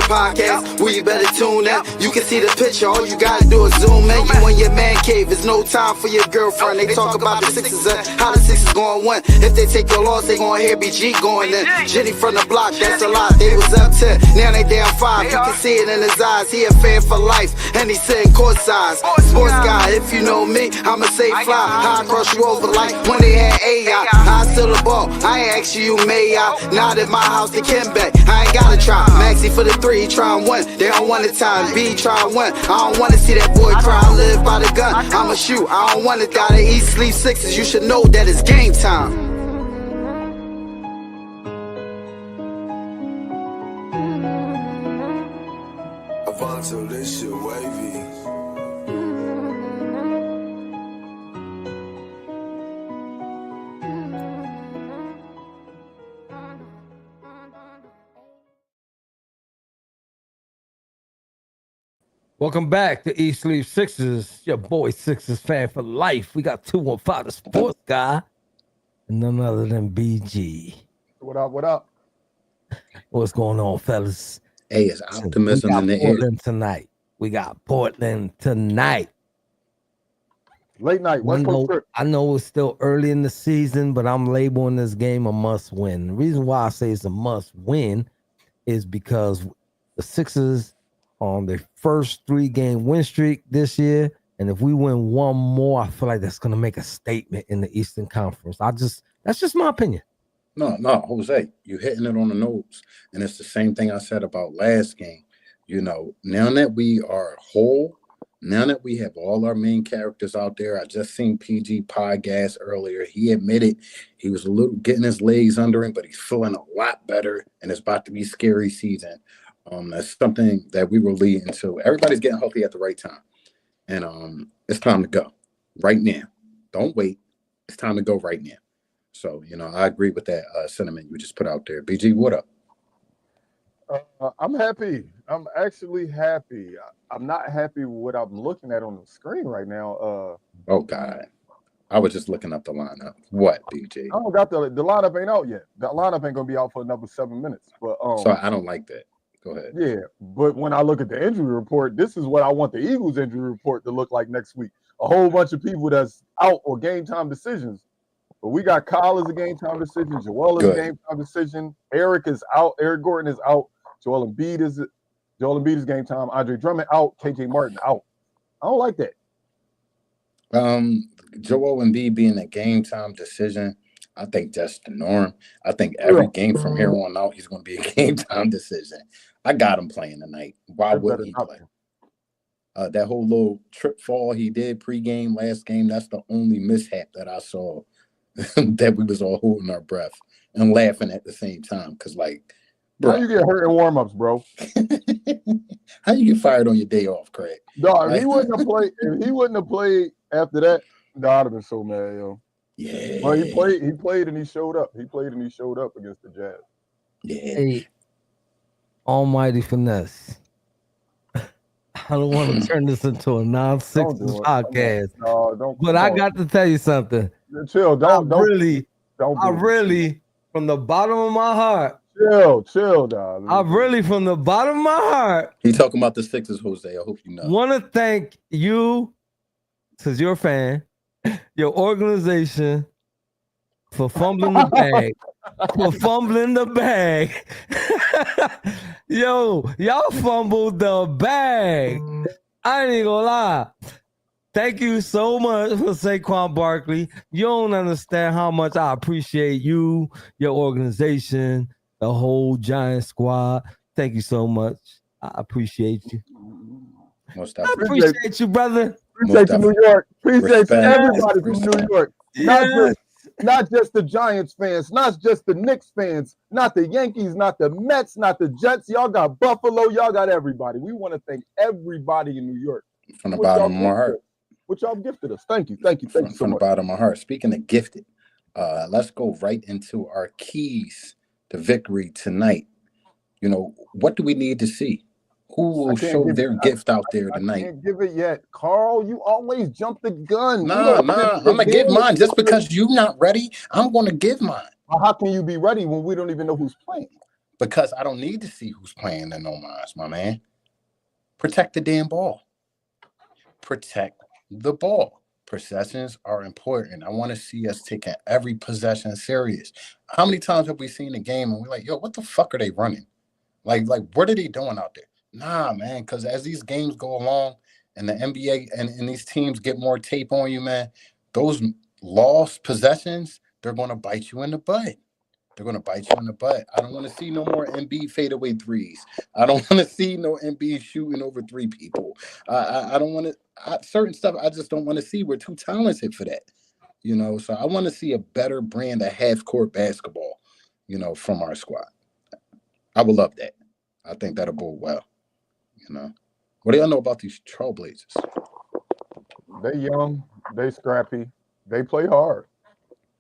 podcast, well, you better tune in. You can see the picture, all you gotta do is zoom in. You in your man cave, it's no time for your girlfriend. They talk about the Sixers and how the Sixers gonna win. If they take your loss, they gonna hear BG going in. Jenny from the block, that's a lot. They was up 10, now they down 5. You can see it in his eyes, he a fan for life, and he sitting courtside. Sports guy, if you know me, I'ma say fly. I cross you over like when they had AI. I still the ball, I ain't ask you, may I? Not at my house, they can back. I ain't gotta try. Maxi for the 3, he try and win. They don't want the time. B try and win. I don't wanna see that boy cry. I live by the gun. I'ma shoot. I don't wanna die. They eat, sleep Sixers. You should know that it's game time. Avonto, this shit wavy. Welcome back to East Sleep Sixers. Your boy Sixers fan for life. We got 215 the sports guy, and none other than BG. What up? What up? What's going on, fellas? Hey, it's optimism in the Portland tonight. We got Portland tonight. Late night. West Coast trip. I know it's still early in the season, but I'm labeling this game a must win. The reason why I say it's a must win is because the Sixers on their first 3-game win streak this year, and if we win one more, I feel like that's going to make a statement in the Eastern Conference. That's just my opinion. No, Jose, you're hitting it on the nose, and it's the same thing I said about last game. You know, now that we are whole, now that we have all our main characters out there, I just seen PG podcast earlier. He admitted he was a little getting his legs under him, but he's feeling a lot better, and it's about to be scary season. That's something that we will lead into. Everybody's getting healthy at the right time. And it's time to go right now. Don't wait. It's time to go right now. So, you know, I agree with that sentiment you just put out there. BG, what up? I'm happy. I'm actually happy. I'm not happy with what I'm looking at on the screen right now. Oh, God. I was just looking up the lineup. What, BG? I don't got the lineup ain't out yet. The lineup ain't going to be out for another 7 minutes. But so I don't like that. Go ahead. Yeah, but when I look at the injury report, this is what I want the Eagles injury report to look like next week. A whole bunch of people that's out or game time decisions. But we got Kyle as a game time decision. Joel is a game time decision. Eric is out. Eric Gordon is out. Joel Embiid is game time. Andre Drummond out. KJ Martin out. I don't like that. Joel Embiid being a game time decision, I think that's the norm. I think every game from here on out, he's going to be a game time decision. I got him playing tonight. Why wouldn't he play? That whole little trip fall he did pregame last game, that's the only mishap that I saw that we was all holding our breath and laughing at the same time. Because, like, bro. How you get hurt in warm-ups, bro? How you get fired on your day off, Craig? No, if he wouldn't have played after that, I'd have been so mad, yo. Yeah. Well, he played and he showed up. He played and he showed up against the Jazz. Yeah. Hey, almighty finesse. I don't want to turn this into a non-Sixers podcast. But I got to tell you something. Chill. I really, from the bottom of my heart. Chill, dog. I really, from the bottom of my heart. He talking about the Sixers, Jose. I hope you know. Want to thank you, because you're a fan, your organization, for fumbling the bag. Yo, y'all fumbled the bag. I ain't even gonna lie. Thank you so much for Saquon Barkley. You don't understand how much I appreciate you, your organization, the whole Giant squad. Thank you so much. I appreciate you. I appreciate you, brother. Appreciate you, New York. Appreciate everybody from New York. Not just the Giants fans, not just the Knicks fans, not the Yankees, not the Mets, not the Jets. Y'all got Buffalo. Y'all got everybody. We want to thank everybody in New York. From the bottom of my heart. What y'all gifted us. Thank you so much. From the bottom of my heart. Speaking of gifted, let's go right into our keys to victory tonight. You know, what do we need to see? Who will show their gift out there tonight? I can't give it yet. Carl, you always jump the gun. Nah, I'm going to give mine. Just because you're not ready, I'm going to give mine. How can you be ready when we don't even know who's playing? because I don't need to see who's playing the no minds, my man. Protect the damn ball. Protect the ball. Possessions are important. I want to see us taking every possession serious. How many times have we seen a game and we're like, yo, what the fuck are they running? Like what are they doing out there? Nah, man, because as these games go along and the NBA and these teams get more tape on you, man, those lost possessions, they're going to bite you in the butt. They're going to bite you in the butt. I don't want to see no more Embiid fadeaway threes. I don't want to see no Embiid shooting over three people. I don't want to certain stuff. I just don't want to see. We're too talented for that, you know. So I want to see a better brand of half court basketball, you know, from our squad. I would love that. I think that'll bode well, you know. What do y'all know about these Trailblazers? They young, they scrappy, they play hard,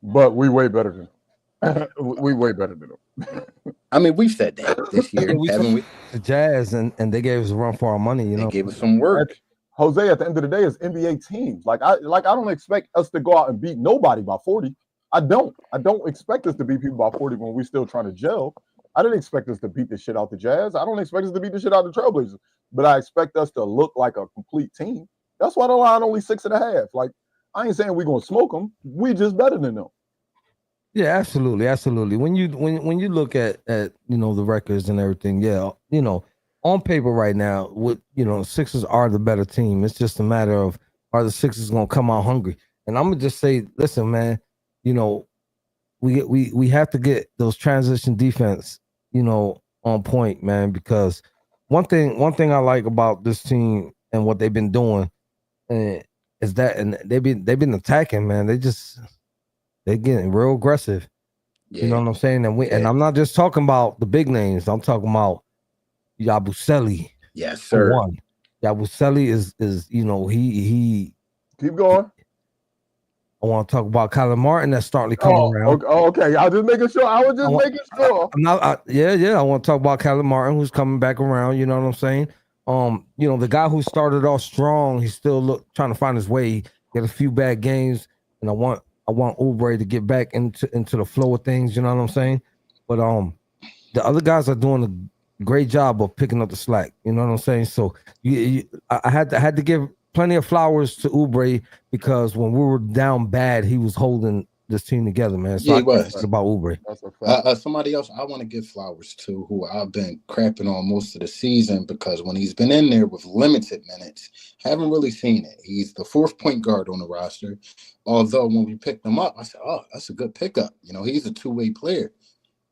but we way better than them. We way better than them. I mean, we've said that this year, haven't we? The Jazz and they gave us a run for our money. You know, They gave us some work. Jose, at the end of the day, is NBA teams. Like I don't expect us to go out and beat nobody by 40. I don't expect us to beat people by 40 when we're still trying to gel. I didn't expect us to beat the shit out the Jazz. I don't expect us to beat the shit out the Trailblazers. But I expect us to look like a complete team. That's why the line only 6.5. Like, I ain't saying we're gonna smoke them. We just better than them. yeah, absolutely. When you look at you know the records and everything, yeah, you know, on paper right now, with you know, Sixers are the better team. It's just a matter of are the Sixers gonna come out hungry? And I'm gonna just say, listen, man, you know, we have to get those transition defense, you know, on point, man, because one thing I like about this team and what they've been doing is that, and they've been attacking, man. They're getting real aggressive. Yeah. You know what I'm saying? And I'm not just talking about the big names. I'm talking about Yabusele. Yes, sir. One. Yabusele is you know, he keep going. I want to talk about Kyler Martin that's starting to come around. Okay. I was just making sure. I want to talk about Kyler Martin who's coming back around. You know what I'm saying? You know, the guy who started off strong, he's still trying to find his way. Get a few bad games, and I want Oubre to get back into the flow of things. You know what I'm saying? But the other guys are doing a great job of picking up the slack. You know what I'm saying? So I had to give plenty of flowers to Oubre because when we were down bad, he was holding this team together, man. So yeah, he was. It's about Oubre. Somebody else I want to give flowers to, who I've been crapping on most of the season because when he's been in there with limited minutes, haven't really seen it. He's the fourth point guard on the roster. Although when we picked him up, I said, oh, that's a good pickup. You know, he's a two-way player.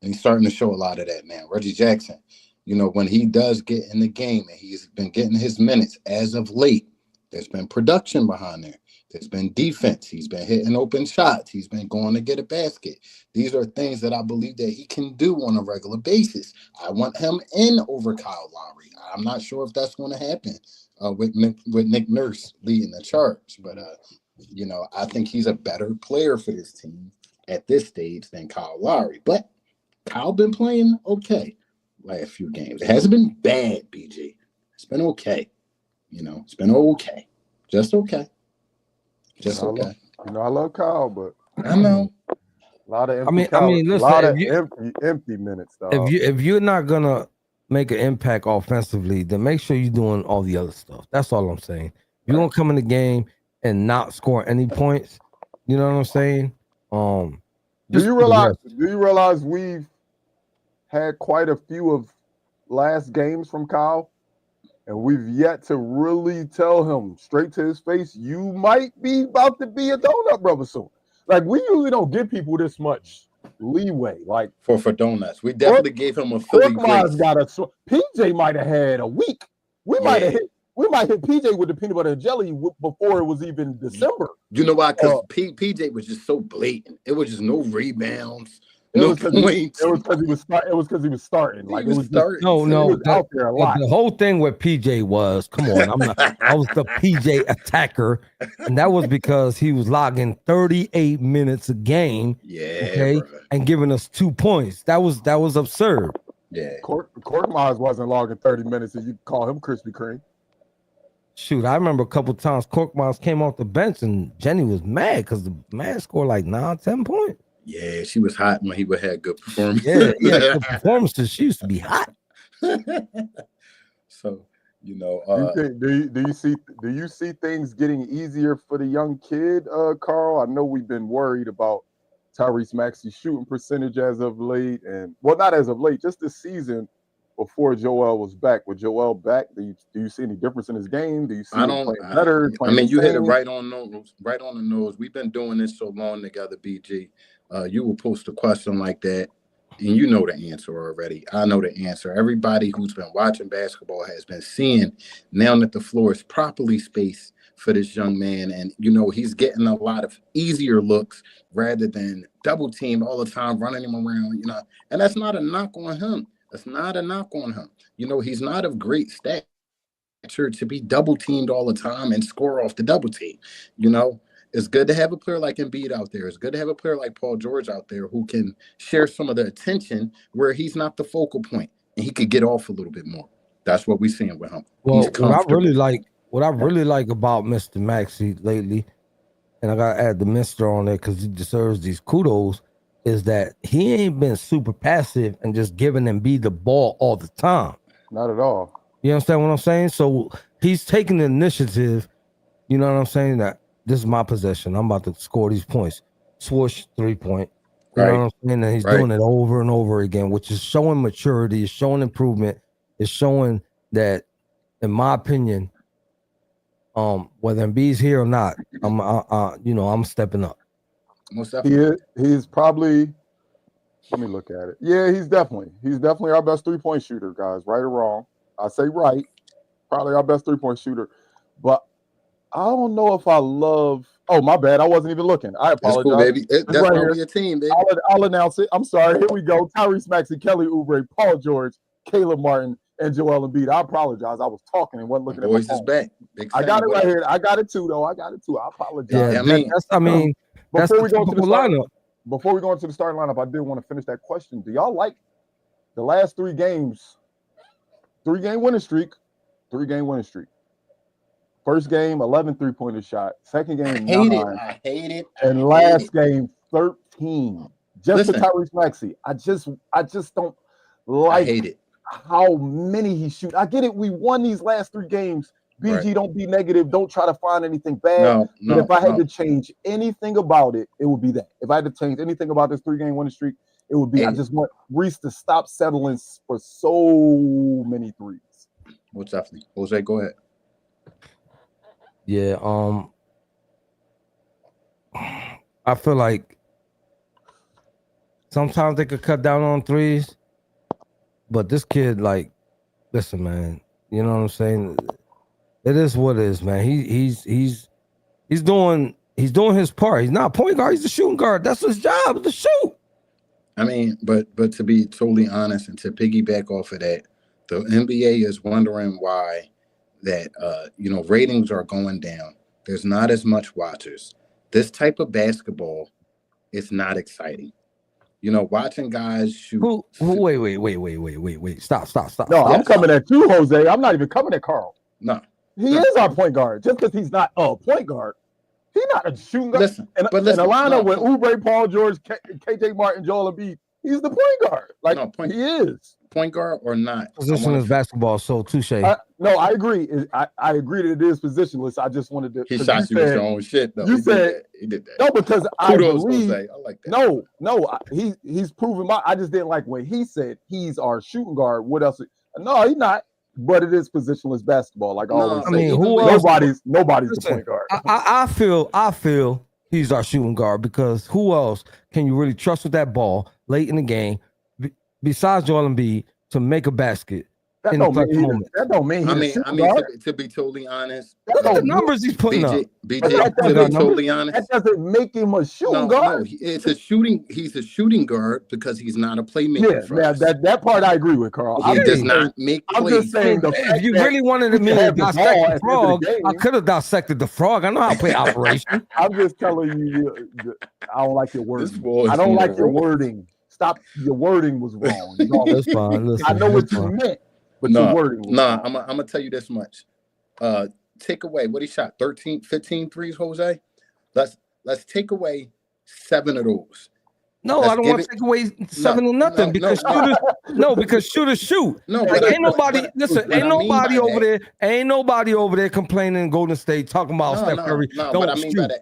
And he's starting to show a lot of that now. Reggie Jackson, you know, when he does get in the game and he's been getting his minutes as of late, there's been production behind there. There's been defense. He's been hitting open shots. He's been going to get a basket. These are things that I believe that he can do on a regular basis. I want him in over Kyle Lowry. I'm not sure if that's going to happen with Nick Nurse leading the charge. But, you know, I think he's a better player for this team at this stage than Kyle Lowry. But Kyle been playing okay last few games. It hasn't been bad, BG. It's been okay. You know, it's been okay. Just okay. Just okay. I love Kyle, but I know. A lot of empty listen, a lot of empty minutes, dog. If you're not gonna make an impact offensively, then make sure you're doing all the other stuff. That's all I'm saying. If you're gonna come in the game and not score any points, you know what I'm saying? Do you realize we've had quite a few of last games from Kyle? And we've yet to really tell him straight to his face, you might be about to be a donut brother soon. Like, we usually don't give people this much leeway. Like for donuts. We definitely gave him a Philly grace. PJ might have had a week. We might hit PJ with the peanut butter and jelly before it was even December. You know why? Because PJ was just so blatant. It was just no rebounds. It was because he was starting. Like, it was starting. No. Was out there a lot. The whole thing with PJ was, come on, I was the PJ attacker, and that was because he was logging 38 minutes a game. Yeah. Okay, and giving us 2 points. That was absurd. Yeah. Korkmaz wasn't logging 30 minutes, and you call him Krispy Kreme. Shoot, I remember a couple times Korkmaz came off the bench, and Jenny was mad because the man scored like 9-10 points. Yeah, she was hot when he would have good performance. Yeah, good performances. She used to be hot. So, do you see things getting easier for the young kid, Carl? I know we've been worried about Tyrese Maxey's shooting percentage as of late, and not as of late, just this season before Joel was back. With Joel back, do you see any difference in his game? Do you see him playing better? You hit it right on the nose. We've been doing this so long together, BG. You will post a question like that, and you know the answer already. I know the answer. Everybody who's been watching basketball has been seeing now that the floor is properly spaced for this young man, and he's getting a lot of easier looks rather than double teamed all the time, running him around. And that's not a knock on him. That's not a knock on him. He's not of great stature to be double teamed all the time and score off the double team. It's good to have a player like Embiid out there. It's good to have a player like Paul George out there who can share some of the attention where he's not the focal point and he could get off a little bit more. That's what we're seeing with him. Well, what I really like about Mr. Maxey lately, and I gotta add the Mr. on there because he deserves these kudos, is that he ain't been super passive and just giving Embiid the ball all the time. Not at all. You understand what I'm saying? So he's taking the initiative. You know what I'm saying? That this is my possession. I'm about to score these points. Swoosh, 3-point. You know what I'm saying? And he's doing it over and over again, which is showing maturity, is showing improvement, is showing that, in my opinion, whether Embiid's here or not, I'm stepping up. He's probably. Let me look at it. Yeah, he's definitely our best 3-point shooter, guys. Right or wrong? I say right. Probably our best 3-point shooter, but I don't know if I love. Oh, my bad. I wasn't even looking. I apologize. Cool, baby. That's right why we're a team, baby. I'll announce it. I'm sorry. Here we go. Tyrese Maxey, Kelly Oubre, Paul George, Caleb Martin, and Joel Embiid. I apologize. I was talking and wasn't looking at my phone. Boys is back. I got it right here. I got it too, though. I apologize. Yeah, that's before we the go into the lineup. Before we go into the starting lineup, I did want to finish that question. Do y'all like the last 3 games? 3-game winning streak. 3-game winning streak. First game, 11 3-pointer shot. Second game, 9. I hate it. And last game, 13. Just for Tyrese Maxey. I just don't like how many he shoots. I get it. We won these last 3 games. BG, don't be negative. Don't try to find anything bad. But if I had to change anything about it, it would be that. If I had to change anything about this 3-game winning streak, it would be I just want Reese to stop settling for so many threes. Most definitely. Jose, go ahead. Yeah, I feel like sometimes they could cut down on threes, but this kid, listen, man, you know what I'm saying? It is what it is, man. He's doing his part. He's not a point guard. He's a shooting guard. That's his job, to shoot. I mean, but to be totally honest and to piggyback off of that, the NBA is wondering why that ratings are going down. There's not as much watchers. This type of basketball is not exciting. Watching guys shoot. Wait. Stop. No, I'm coming at you, Jose. I'm not even coming at Carl. No. He is our point guard. Just because he's not a point guard, he's not a shooting guard. Listen, in a lineup with Oubre, Paul George, KJ Martin, Joel Embiid, he's the point guard. He is. Point guard or not? Positionless basketball, so touche. No, I agree. I agree that it is positionless. I just wanted to. He shot you with your own shit, though. You said he did that. No, because Kudos, I believe. Jose. I like that. No, he's proven I just didn't like when he said he's our shooting guard. What else? No, he's not. But it is positionless basketball, like always. I mean, who else? Nobody's the point guard. I feel he's our shooting guard because who else can you really trust with that ball late in the game besides Joel Embiid to make a basket? That don't mean. I mean, to be totally honest, the numbers he's putting up. BJ, to be totally honest, that doesn't make him a shooting guard. No, it's a shooting. He's a shooting guard because he's not a playmaker. Yeah, that part I agree with, Carl. He does not make plays. I'm just saying, if you really wanted me to dissect the frog, I could have dissected the frog. I know how to play Operation. I'm just telling you, I don't like your wording. I don't like your wording. Stop. Your wording was wrong. That's fine. Listen, I know what you meant. But I'm gonna tell you this much. Take away what he shot 15 threes, Jose. Let's take away 7 of those. No, I don't want to take away 7-0 because shooters shoot. No, like, but ain't nobody over there complaining Golden State talking about Steph Curry. Don't shoot.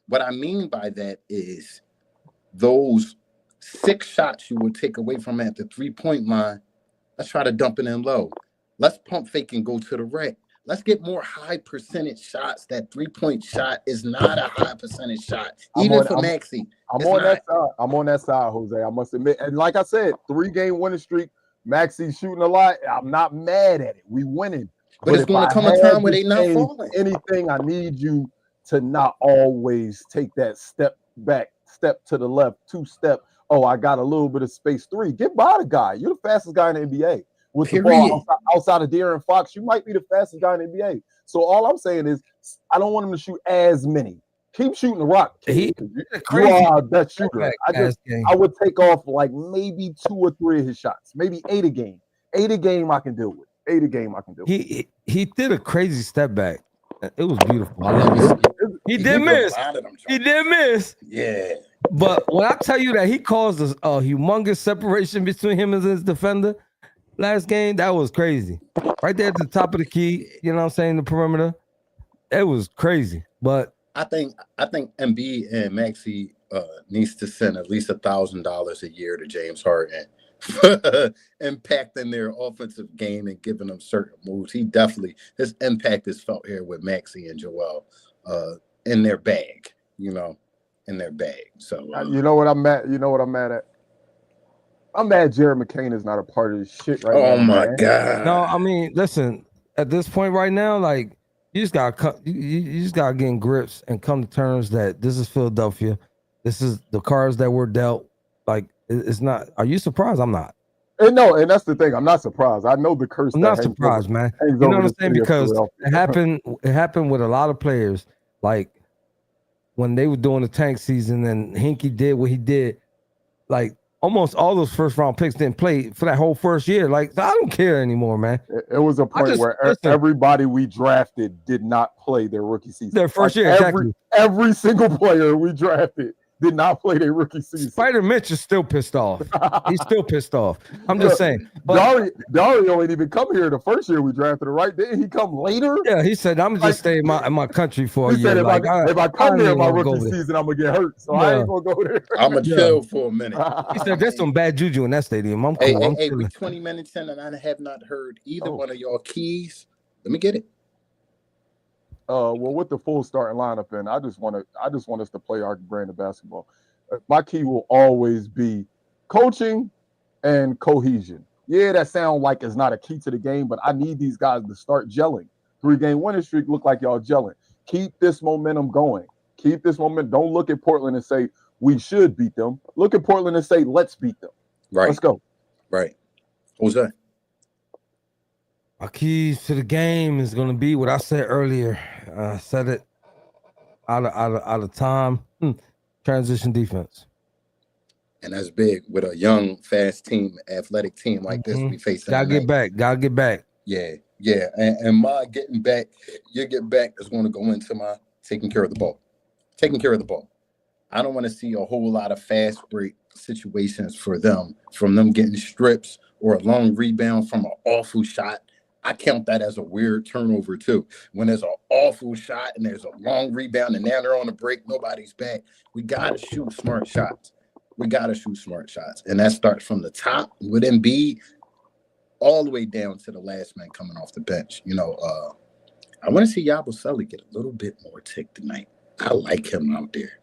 What I mean by that is those 6 shots you would take away from at the 3-point line. Let's try to dump it in low. Let's pump fake and go to the rack. Let's get more high percentage shots. That 3-point shot is not a high percentage shot, even for Maxey. I'm on that side, Jose. I must admit. And like I said, 3-game winning streak. Maxey shooting a lot. I'm not mad at it. We winning. But it's going to come a time where they not falling. Anything, I need you to not always take that step back, step to the left, 2-step. Oh, I got a little bit of space. 3. Get by the guy. You're the fastest guy in the NBA. With the ball outside of De'Aaron Fox, you might be the fastest guy in the NBA. So all I'm saying is, I don't want him to shoot as many. Keep shooting the rock. You are that shooter. I would take off like maybe 2 or 3 of his shots, maybe 8 a game. 8 a game I can deal with. 8 a game I can deal with. He did a crazy step back. It was beautiful. I love it. He did miss. Yeah. But when I tell you that he caused a humongous separation between him and his defender last game, that was crazy. Right there at the top of the key, you know what I'm saying, the perimeter. It was crazy. But I think Embiid and Maxey needs to send at least $1,000 a year to James Harden, impacting their offensive game and giving them certain moves. His impact is felt here with Maxey and Joel in their bag, in their bag. So you know what I'm mad at? I'm mad Jared McCain is not a part of this shit right now. Oh my God. No, I mean, listen, at this point right now, like, you just gotta get in grips and come to terms that this is Philadelphia. This is the cards that were dealt. Like, it's not. Are you surprised? I'm not. And that's the thing. I'm not surprised. I know the curse. I'm not surprised, man. You know what I'm saying? Because it happened with a lot of players. Like, when they were doing the tank season and Hinkie did what he did, like, almost all those first round picks didn't play for that whole first year. Like, I don't care anymore, man. It was a point where everybody we drafted did not play their rookie season. Their first year, exactly. Every single player we drafted did not play their rookie season. Spider Mitch is still pissed off. He's still pissed off. I'm just saying. But Dario ain't even come here the first year we drafted him, right? Didn't he come later? Yeah, he said, I'm just stay in my country for a year. Said, if I come here my rookie season, I'm going to get hurt. So I ain't going to go there. I'm going to chill for a minute. He said, there's some bad juju in that stadium. I'm cool. Hey, we 20 minutes in and I have not heard either one of y'all keys. Let me get it. Well, with the full starting lineup, and I just want us to play our brand of basketball. My key will always be coaching and cohesion. Yeah, that sounds like it's not a key to the game, but I need these guys to start gelling. 3-game winning streak look like y'all gelling. Keep this momentum going. Keep this momentum. Don't look at Portland and say we should beat them. Look at Portland and say let's beat them. Right. Let's go. Right. What's that? My keys to the game is going to be what I said earlier. I said it out of time. Transition defense. And that's big with a young, fast team, athletic team like this we facing. Gotta get back. Yeah. And my getting back, your get back is going to go into my taking care of the ball. I don't want to see a whole lot of fast break situations from them getting strips or a long rebound from an awful shot. I count that as a weird turnover too. When there's an awful shot and there's a long rebound and now they're on the break, nobody's back. We got to shoot smart shots. And that starts from the top with Embiid all the way down to the last man coming off the bench. I want to see Yabusele get a little bit more tick tonight. I like him out there.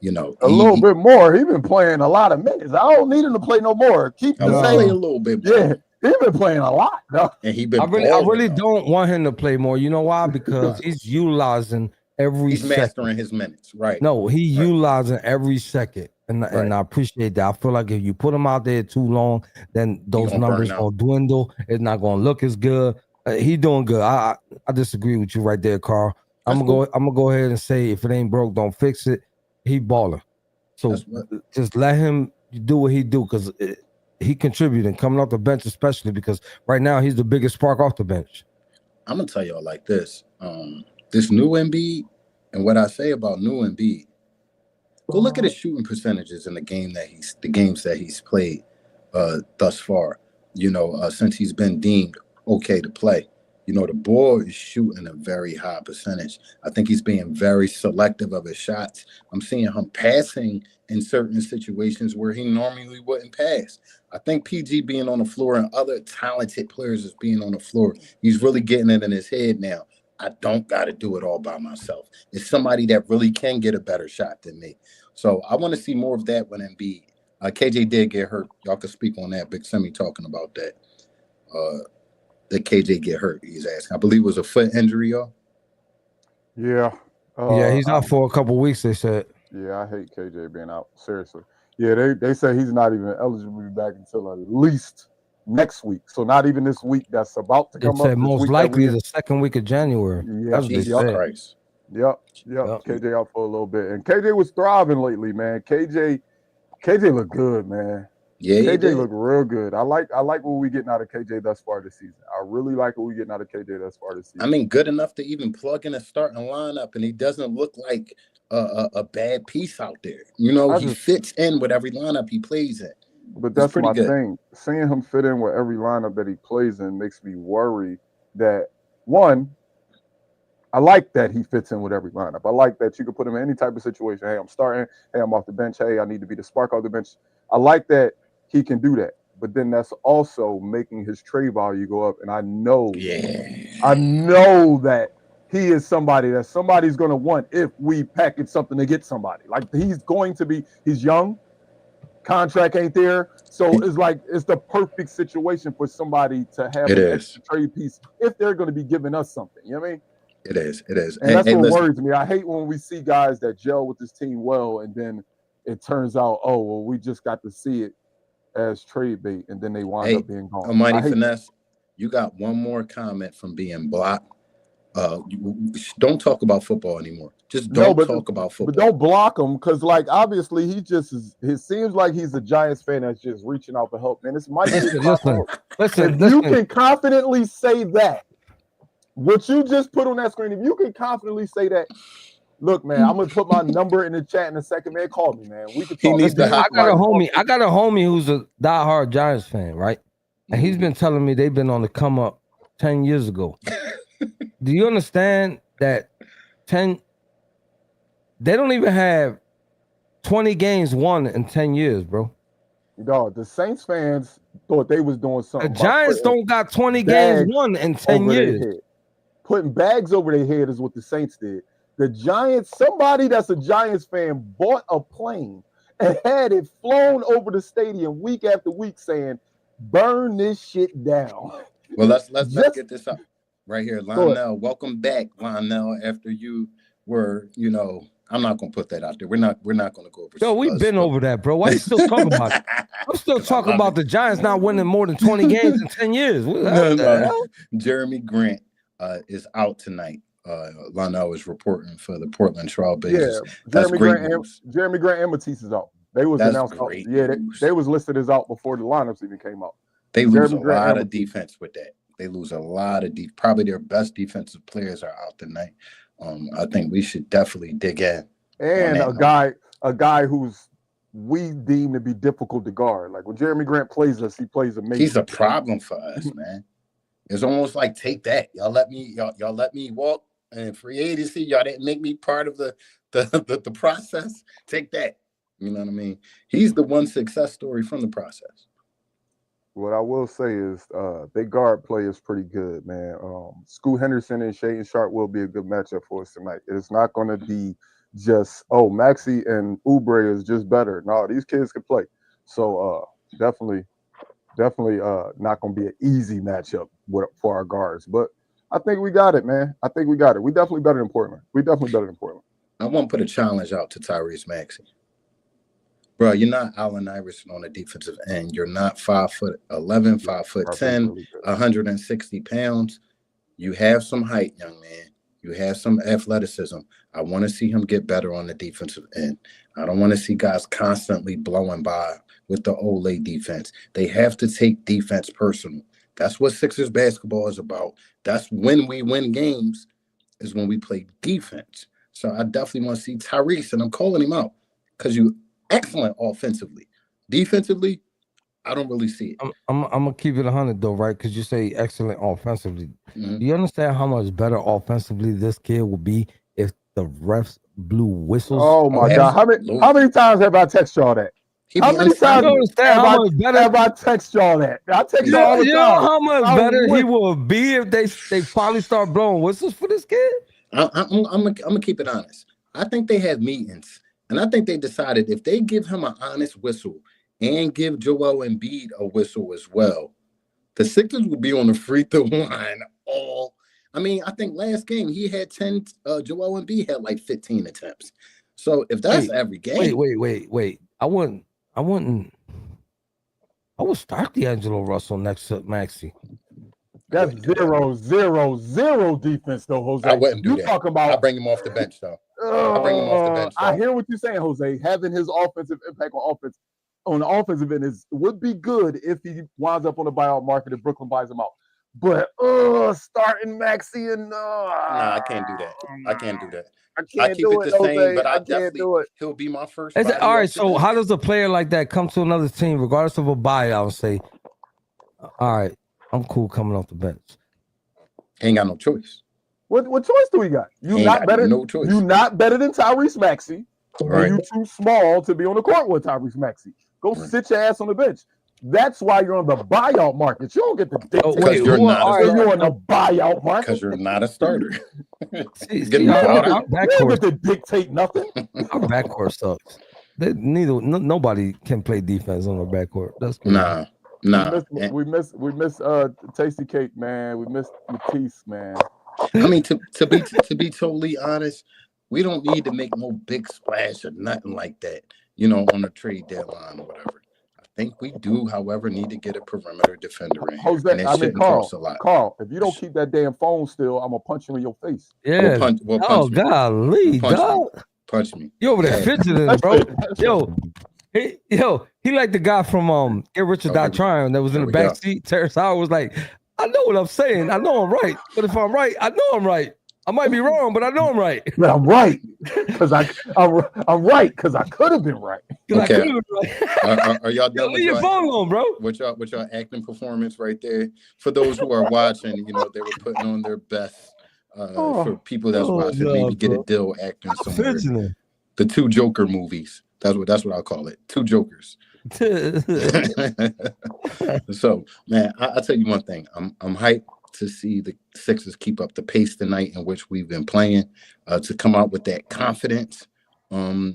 A little bit more. He's been playing a lot of minutes. I don't need him to play no more. Keep the same. A little bit more. Yeah. He's been playing a lot, though. And I really don't want him to play more. You know why? Because he's utilizing he's mastering his minutes, right? No, utilizing every second, and I appreciate that. I feel like if you put him out there too long, then those numbers gonna dwindle. It's not gonna look as good. He doing good. I disagree with you right there, Carl. I'm gonna go ahead and say if it ain't broke, don't fix it. He baller. So just let him do what he do because. He contributing coming off the bench, especially because right now he's the biggest spark off the bench. I'm gonna tell y'all like this: this new Embiid, and what I say about new Embiid, Go look at his shooting percentages in the games that he's played thus far. Since he's been deemed okay to play. The boy is shooting a very high percentage. I think he's being very selective of his shots. I'm seeing him passing in certain situations where he normally wouldn't pass. I think PG being on the floor and other talented players is being on the floor. He's really getting it in his head now. I don't got to do it all by myself. It's somebody that really can get a better shot than me. So I want to see more of that when Embiid. KJ did get hurt. Y'all could speak on that. Big Semi talking about that. That KJ get hurt, he's asking. I believe it was a foot injury, y'all. Yeah. Yeah, he's out for a couple weeks, they said. Yeah, I hate KJ being out. Seriously. Yeah, they say he's not even eligible to be back until at least next week. So not even this week that's about to come They said up. most likely the second week of January. Yeah, that's what they said. Christ. Yep. KJ out for a little bit. And KJ was thriving lately, man. KJ looked good, man. Yeah, KJ looked real good. I like what we getting out of KJ thus far this season. I really like what we getting out of KJ thus far this season. I mean, good enough to even plug in a starting lineup, and he doesn't look like a bad piece out there. He fits in with every lineup he plays in. But that's my thing. Seeing him fit in with every lineup that he plays in makes me worry that, one, I like that he fits in with every lineup. I like that you can put him in any type of situation. Hey, I'm starting. Hey, I'm off the bench. Hey, I need to be the spark off the bench. I like that he can do that. But then that's also making his trade value go up. And I know that he is somebody that somebody's going to want if we package something to get somebody. Like he's young, contract ain't there. So it's the perfect situation for somebody to have an extra trade piece if they're going to be giving us something. You know what I mean? It is. And that's what worries me. I hate when we see guys that gel with this team well, and then it turns out, oh, well, we just got to see it as trade bait, and then they wind up being gone. Almighty Finesse, you got one more comment from being blocked. Don't talk about football anymore. Just don't talk about football. But don't block him, because obviously he just is. It seems like he's a Giants fan that's just reaching out for help. Man, it's Mike. Listen. You can confidently say that. What you just put on that screen, if you can confidently say that, look, man, I'm gonna put my number in the chat in a second, man. Call me, man. We can talk. I got a homie who's a diehard Giants fan, right? And he's been telling me they've been on the come up 10 years ago. Do you understand that they don't even have 20 games won in 10 years, bro? Dog, the Saints fans thought they was doing something. The Giants don't got 20 games won in 10 years. Putting bags over their head is what the Saints did. The Giants, somebody that's a Giants fan bought a plane and had it flown over the stadium week after week saying, burn this shit down. Well, let's get this up right here. Lionel, welcome back, Lionel, after you were, I'm not gonna put that out there. We're not gonna go over. Yo, we've been over that, bro. Why you still talking about it? I'm still talking about the Giants not winning more than 20 games in 10 years. No. Jeremy Grant is out tonight. Lionel is reporting for the Portland Trailblazers. Yeah, Jeremy Grant and Matisse is out. They was announced out. Yeah, they was listed as out before the lineups even came out. They lose a lot of defense with that. They lose a lot of probably their best defensive players are out tonight. I think we should definitely dig in. And a guy who's we deem to be difficult to guard. Like when Jeremy Grant plays us, he plays amazing. He's a problem for us, man. It's almost like take that. Y'all let me walk in free agency. Y'all didn't make me part of the process. Take that. You know what I mean? He's the one success story from the process. What I will say is their guard play is pretty good, man. Scoot Henderson and Shaden Sharp will be a good matchup for us tonight. It's not going to be just, Maxey and Oubre is just better. No, these kids can play. So definitely not going to be an easy matchup for our guards. But I think we got it, man. I think we got it. We definitely better than Portland. I want to put a challenge out to Tyrese Maxey. Bro, you're not Allen Iverson on the defensive end. You're not 5'11", 5'10", 160 pounds. You have some height, young man. You have some athleticism. I want to see him get better on the defensive end. I don't want to see guys constantly blowing by with the Olay defense. They have to take defense personal. That's what Sixers basketball is about. That's when we win games, is when we play defense. So I definitely want to see Tyrese, and I'm calling him out. because you excellent offensively. Defensively, I don't really see it. I'm gonna keep it 100 though, right? Because you say excellent offensively. Mhm. Do you understand how much better offensively this kid would be if the refs blew whistles? Oh my God! How many times have I texted y'all that? He How be many times You understand how much better? have I text y'all that? I text You y'all all the know time. how much better he will be if they finally start blowing whistles for this kid? I'm gonna keep it honest. I think they have meetings, and I think they decided if they give him an honest whistle and give Joel Embiid a whistle as well, the Sixers will be on the free throw line all. I mean, I think last game he had 10. Joel Embiid had like 15 attempts. So if that's every game, wait. I would start D'Angelo Russell next to Maxey. That's 0-0-0 defense, though, Jose. I wouldn't do that. Talking about, I bring him off the bench, though. I bring him off the bench. Though. I hear what you're saying, Jose. Having his offensive impact on the offensive end would be good if he winds up on the buyout market if Brooklyn buys him out. But starting Maxey and nah, I can't do that. I can't do that. I keep it the same, but I can't do it. He'll be my first. All right, so how does a player like that come to another team, regardless of a buyout, and say, "All right, I'm cool coming off the bench"? Ain't got no choice. What choice do we got? You not better. No choice. You not better than Tyrese Maxey. Right. You too small to be on the court with Tyrese Maxey. Go sit your ass on the bench. That's why you're on the buyout market. You don't get to dictate. Because you're on the buyout market. Because you're not a starter. You don't get to dictate nothing. Our backcourt sucks. Nobody can play defense on our backcourt. That's crazy. Nah. We miss Tasty Cake, man. We miss Matisse, man. I mean, to be totally honest, we don't need to make no big splash or nothing like that, on the trade deadline or whatever. I think we do, however, need to get a perimeter defender in here. Jose, Carl, if you don't keep that damn phone still, I'm gonna punch you in your face. Yeah. Punch me. Golly, dog. Punch me. You over there fidgeting, bro. He like the guy from Get Rich or Die Trying that was in the back seat. Terrence Howard was like, I know what I'm saying. I know I'm right. But if I'm right, I know I'm right. I might be wrong, but I know I'm right. But I'm right because I'm right because I could have been right. Okay. Are y'all done with your phone on, bro? With y'all acting performance right there? For those who are watching, they were putting on their best. For people that's watching, maybe get a deal acting somewhere. The two Joker movies. That's what I'll call it. Two Jokers. So, man, I'll tell you one thing. I'm hyped to see the Sixers keep up the pace tonight in which we've been playing, to come out with that confidence. I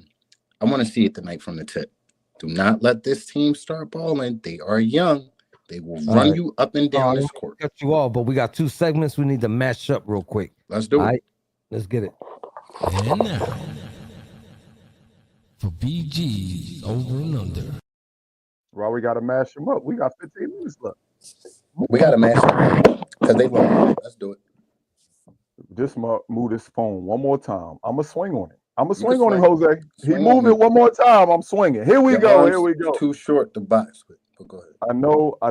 want to see it tonight from the tip. Do not let this team start balling. They are young. They will run you up and down this court. Cut you off, but we got 2 segments we need to match up real quick. Let's do it. All right, let's get it. And now, for BG's Over and Under. Well, we got to mash them up. We got 15 minutes left. We got to mash them up because they won. Let's do it. Just move this phone one more time. I'm going to swing on it. I'm going to swing on him, Jose. He moved it one more time. I'm swinging. Here we go. Here we go. Too short to box with. But go ahead. I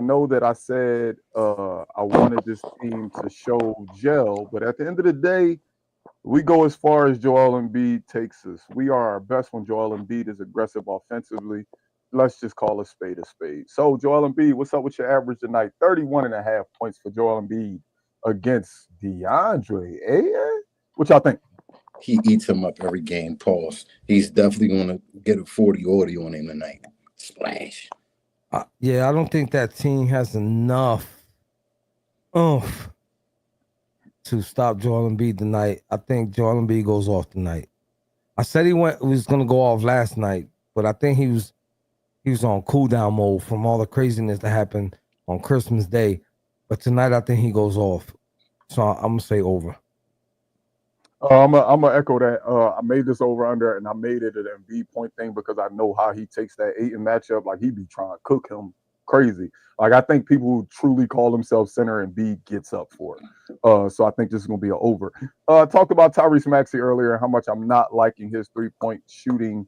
know that I said I wanted this team to show gel, but at the end of the day, we go as far as Joel Embiid takes us. We are our best when Joel Embiid is aggressive offensively. Let's just call a spade a spade. So, Joel Embiid, what's up with your average tonight? 31.5 points for Joel Embiid against DeAndre Ayton. What y'all think? He eats him up every game. Pause. He's definitely going to get a 40 audio on him tonight. Splash. Yeah, I don't think that team has enough oomph to stop Joel Embiid tonight. I think Joel Embiid goes off tonight. I said he was going to go off last night, but I think he was on cool down mode from all the craziness that happened on Christmas Day. But tonight, I think he goes off. So I'm going to say over. I'm gonna echo that. I made this over under, and I made it an Embiid point thing because I know how he takes that Ayton matchup. Like he be trying to cook him crazy. Like I think people who truly call themselves center, Embiid gets up for it. So I think this is gonna be an over. I talked about Tyrese Maxey earlier, how much I'm not liking his 3-point shooting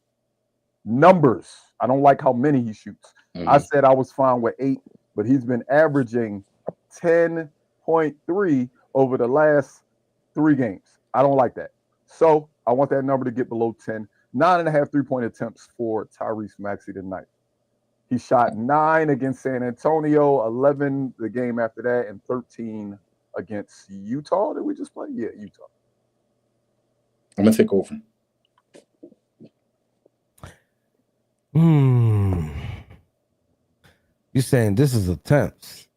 numbers. I don't like how many he shoots. Mm-hmm. I said I was fine with 8, but he's been averaging 10.3 over the last 3 games. I don't like that. So I want that number to get below 10. 9.5 3-point attempts for Tyrese Maxey tonight. He shot 9 against San Antonio, 11 the game after that, and 13 against Utah. Did we just play? Yeah, Utah. I'm gonna take over. You saying this is attempts?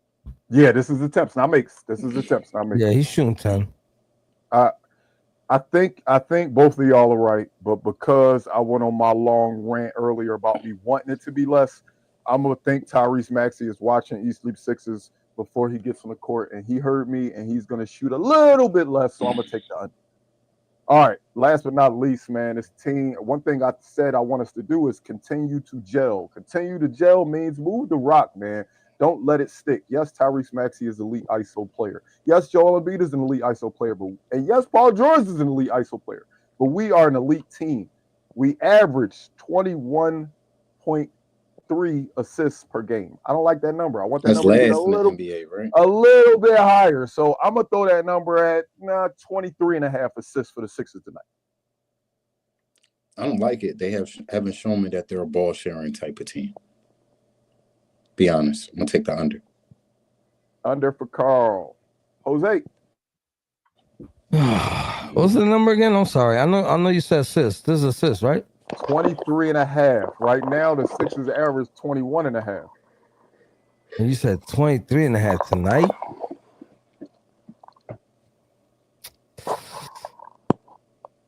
Yeah, this is attempts, not makes. This is attempts, not makes. Yeah, he's shooting 10. I think both of y'all are right, but because I went on my long rant earlier about me wanting it to be less, I'm gonna think Tyrese Maxey is watching East Sleep Sixes before he gets on the court, and he heard me, and he's gonna shoot a little bit less, so I'm gonna take the under. All right, last but not least, man, this team, one thing I said I want us to do is continue to gel. Continue to gel means move the rock, man. Don't let it stick. Yes, Tyrese Maxey is an elite ISO player. Yes, Joel Embiid is an elite ISO player, and yes, Paul George is an elite ISO player. But we are an elite team. We average 21.3 assists per game. I don't like that number. I want that number to be a little bit higher. So I'm gonna throw that number at 23.5 assists for the Sixers tonight. I don't like it. They haven't shown me that they're a ball sharing type of team. Be honest. I'm gonna take the under. Under for Carl. Jose. What's the number again? I'm sorry. I know you said assists. This is assists, right? 23.5. Right now, the Sixers average 21.5. And you said 23.5 tonight?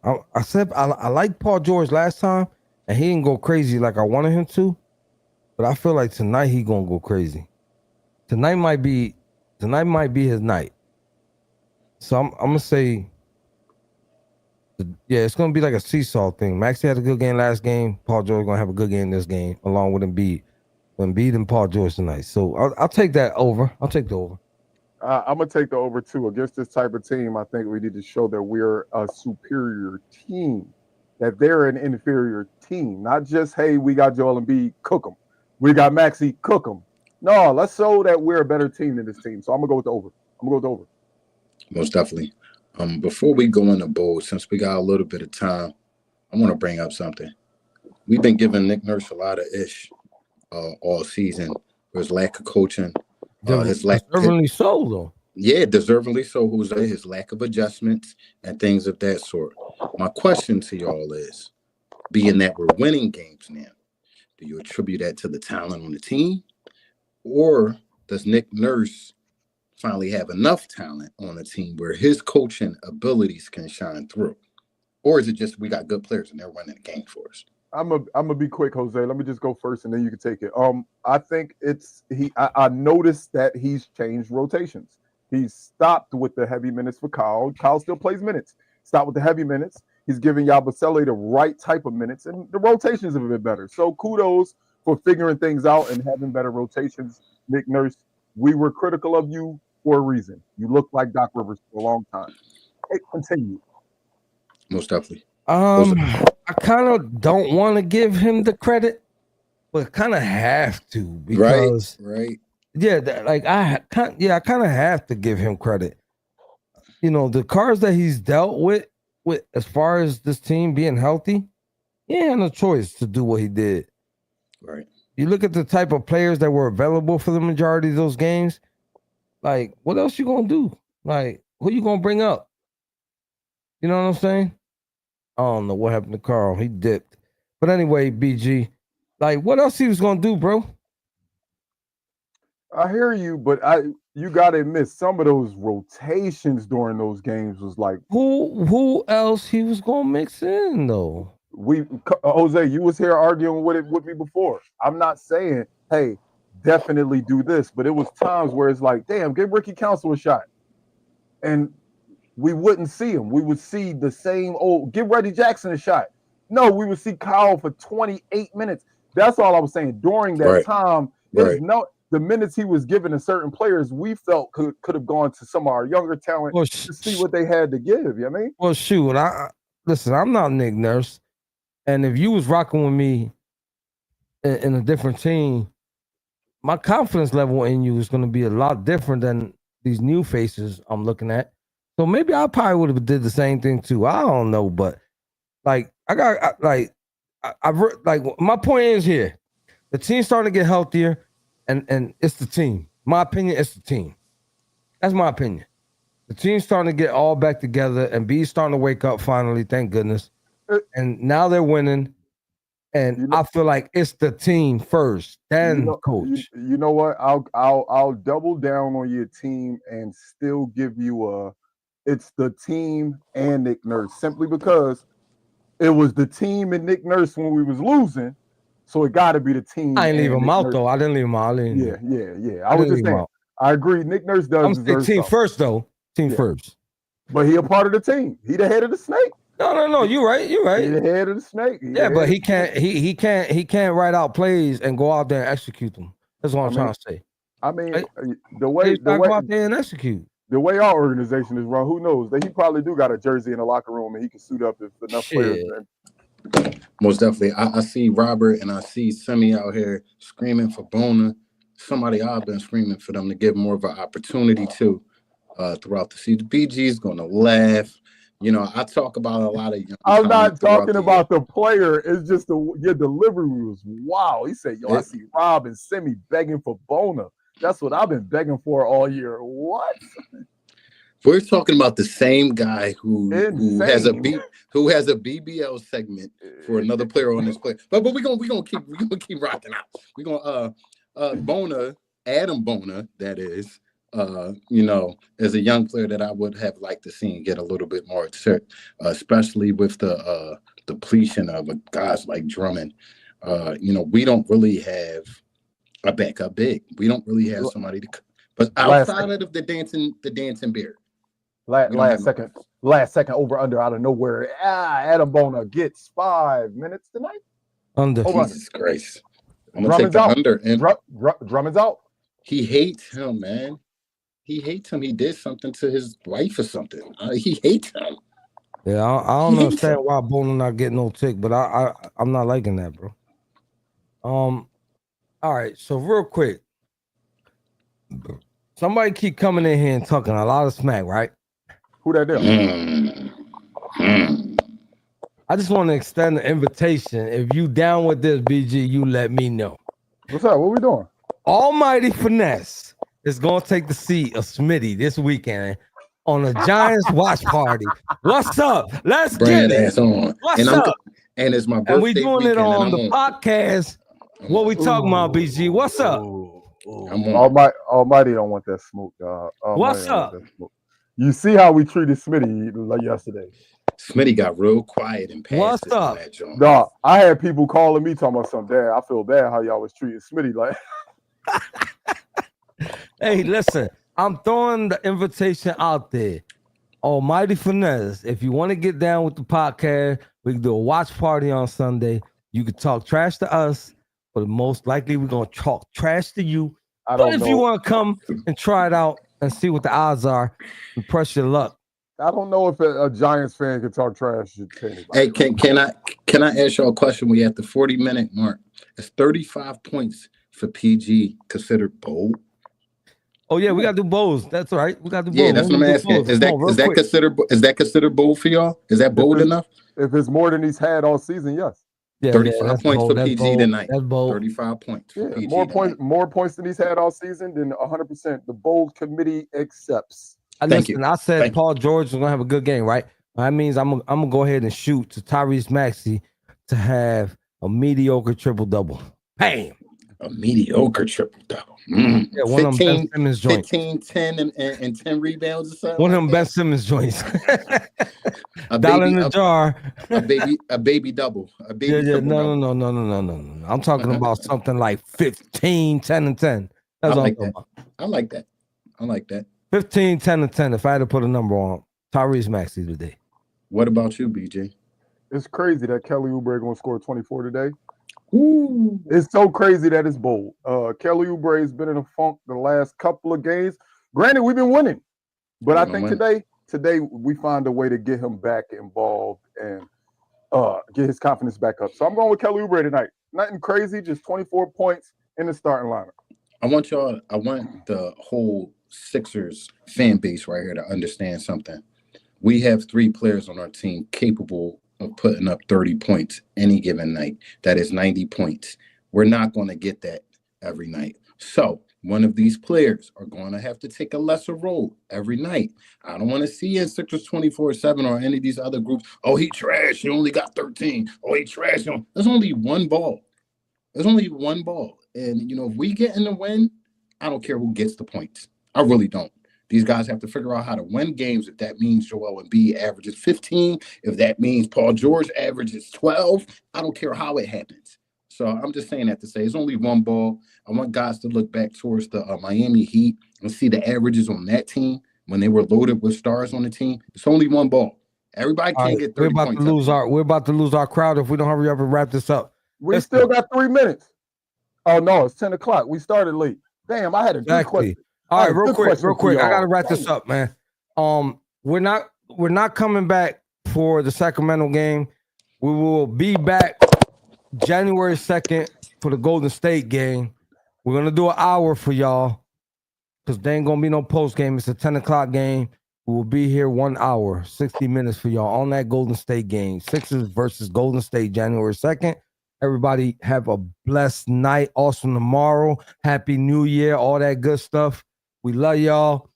I said I like Paul George last time, and he didn't go crazy like I wanted him to. But I feel like tonight he gonna go crazy. Tonight might be his night. So I'm gonna say, yeah, it's gonna be like a seesaw thing. Maxey had a good game last game. Paul George gonna have a good game this game, along with Embiid. Embiid and Paul George tonight. So I'll take that over. I'll take the over. I'm gonna take the over too. Against this type of team, I think we need to show that we're a superior team. That they're an inferior team, not just hey, we got Joel Embiid, cook them. We got Maxey, cook them. No, let's show that we're a better team than this team. So I'm gonna go with the over. Most definitely. Before we go in the bowl, since we got a little bit of time, I want to bring up something. We've been giving Nick Nurse a lot of ish all season for his lack of coaching. Deservingly so, though. Yeah, deservingly so, Jose. His lack of adjustments and things of that sort. My question to y'all is, being that we're winning games now, do you attribute that to the talent on the team? Or does Nick Nurse finally have enough talent on the team where his coaching abilities can shine through? Or is it just we got good players and they're running the game for us? I'm gonna be quick, Jose. Let me just go first and then you can take it. I think I noticed that he's changed rotations. He's stopped with the heavy minutes for Kyle. Kyle still plays minutes. Stop with the heavy minutes. He's giving Yabusele the right type of minutes, and the rotations have been better. So kudos for figuring things out and having better rotations. Nick Nurse, we were critical of you for a reason. You looked like Doc Rivers for a long time. Continue. Most definitely. I kind of don't want to give him the credit, but kind of have to because right. Yeah, I kind of have to give him credit. You know, the cards that he's dealt with as far as this team being healthy, he had no choice to do what he did. Right. You look at the type of players that were available for the majority of those games. Like, what else you gonna do? Like, who you gonna bring up? You know what I'm saying? I don't know what happened to Carl. He dipped. But anyway, BG, like, what else he was gonna do, bro? I hear you, but you gotta admit some of those rotations during those games was like who else he was gonna mix in though? Jose, you was here arguing with me before. I'm not saying, hey, definitely do this, but it was times where it's like, damn, give Ricky Council a shot, and we wouldn't see him. We would see the same old. Give Reggie Jackson a shot. No, we would see Kyle for 28 minutes. That's all I was saying. During that time, the minutes he was giving to certain players, we felt could have gone to some of our younger talent to see what they had to give. You know what I mean? Well, shoot, listen, I'm not Nick Nurse. And if you was rocking with me in a different team, my confidence level in you is going to be a lot different than these new faces I'm looking at. So maybe I probably would have did the same thing too. I don't know, but like like my point is here. The team's starting to get healthier, and it's the team. My opinion, it's the team. That's my opinion. The team's starting to get all back together, and B's starting to wake up finally. Thank goodness. And now they're winning, and I feel like it's the team first, then coach. You know what? I'll double down on your team and still give you it's the team and Nick Nurse, simply because it was the team and Nick Nurse when we was losing, so it got to be the team. I didn't leave him out though. I didn't leave him out. Yeah. I was just saying. I agree. Nick Nurse does. I'm saying team first though. Team first. But he a part of the team. He the head of the snake. No. You're right. He the head of the snake. But he can't write out plays and go out there and execute them. That's what I'm trying to say. I mean, right? the way go out there and execute. The way our organization is run, who knows? That he probably do got a jersey in the locker room and he can suit up if enough players. Most definitely. I see Robert and I see Semi out here screaming for Bona. Somebody I've been screaming for them to give more of an opportunity to throughout the season. BG's going to laugh. You know, I talk about a lot of young. I'm not talking about the player. It's just your delivery was wow. He said, I see Rob and Semi begging for Bona. That's what I've been begging for all year. What? We're talking about the same guy who has a BBL segment for another player on this play. But we're gonna keep rocking out. We're gonna Bona, Adam Bona, that is, you know, as a young player that I would have liked to see get a little bit more exert, especially with the depletion of guys like Drummond. You know, we don't really have a backup big. We don't really have somebody to, but outside of the dancing beard. Last second over under out of nowhere. Adam Bona gets 5 minutes tonight. Under. Jesus Christ. I'm gonna take the under. And Drummond's out. He hates him, man. He hates him. He did something to his wife or something. He hates him. Yeah, I don't understand why Bona not getting no tick, but I'm not liking that, bro. All right, so real quick, somebody keep coming in here and talking a lot of smack, right? Who that is? I just want to extend the invitation. If you down with this, BG, you let me know. What's up? What we doing? Almighty Finesse is going to take the seat of Smitty this weekend on a Giants watch party. What's up? Let's get it. What's up? And it's my birthday. And we doing it on the podcast. What we talking about, BG? What's up? Almighty don't want that smoke, dog. What's up? You see how we treated Smitty like yesterday. Smitty got real quiet and passed. What's up? Dog, I had people calling me talking about something. Dad, I feel bad how y'all was treating Smitty like. Hey, listen, I'm throwing the invitation out there. Almighty Finesse, if you want to get down with the podcast, we can do a watch party on Sunday. You can talk trash to us, but most likely we're going to talk trash to you. But if you want to come and try it out and see what the odds are and press your luck. I don't know if a Giants fan can talk trash to anybody. Hey, can I ask y'all a question? We at the 40-minute mark. Is 35 points for PG considered bold? Oh yeah, we gotta do bowls. That's right. We gotta do bowls. Yeah, that's what I'm asking. Is that considered bold for y'all? Is that bold enough? If it's more than he's had all season, yes. Yeah, 35 points for PG bold. tonight. That's bold. 35 points. For PG more points than he's had all season than 100%. The bold committee accepts. Thank you. I said Paul George is gonna have a good game, right? That means I'm gonna go ahead and shoot to Tyrese Maxey to have a mediocre triple double. Bam. A mediocre triple double. Yeah, one of them Ben Simmons joints. 15, 10, and 10 rebounds or something. One of them Ben Simmons joints. Dollar in the jar. A baby double. A baby No. I'm talking about something like 15, 10, and 10. That's all I'm talking about. I like that. 15, 10, and 10. If I had to put a number on Tyrese Maxey today. What about you, BJ? It's crazy that Kelly Oubre going to score 24 today. Ooh. It's so crazy that it's bold. Kelly Oubre has been in a funk the last couple of games. Granted, we've been winning, but I think today we find a way to get him back involved and get his confidence back up. So I'm going with Kelly Oubre tonight. Nothing crazy, just 24 points in the starting lineup. I want the whole Sixers fan base right here to understand something. We have 3 players on our team capable of putting up 30 points any given night. That is 90 points. We're not going to get that every night. So one of these players are going to have to take a lesser role every night. I don't want to see in Sixers 24/7 or any of these other groups. Oh, he trash. He only got 13. Oh, he trash. There's only one ball. There's only one ball. And, you know, if we get in the win, I don't care who gets the points. I really don't. These guys have to figure out how to win games. If that means Joel Embiid averages 15, if that means Paul George averages 12, I don't care how it happens. So I'm just saying that to say it's only one ball. I want guys to look back towards the Miami Heat and see the averages on that team when they were loaded with stars on the team. It's only one ball. Everybody can't get 30 we're points. We're about to lose our crowd if we don't hurry up and wrap this up. We still got 3 minutes. Oh no, it's 10 o'clock. We started late. Damn, I had a good question. All right, real quick. I gotta wrap this up, man. We're not coming back for the Sacramento game. We will be back January 2nd for the Golden State game. We're gonna do an hour for y'all because there ain't gonna be no post game. It's a 10 o'clock game. We will be here 1 hour, 60 minutes for y'all on that Golden State game. Sixers versus Golden State, January 2nd. Everybody have a blessed night. Awesome tomorrow. Happy New Year. All that good stuff. We love y'all.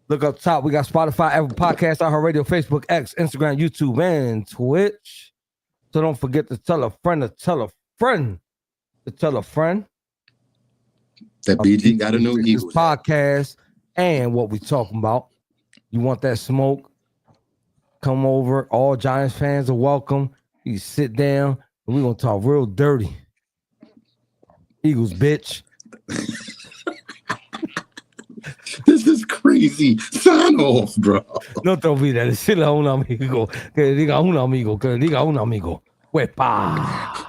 Look up top. We got Spotify, Apple Podcasts, iHeartRadio, Facebook, X, Instagram, YouTube, and Twitch. So don't forget to tell a friend to tell a friend to tell a friend. That BG got a new Eagles podcast and what we talking about. You want that smoke? Come over. All Giants fans are welcome. You sit down and we're going to talk real dirty. Eagles, bitch. This is crazy. Sign off, bro. No te olvides decirle a un amigo que diga un amigo, que diga un amigo. Huepa.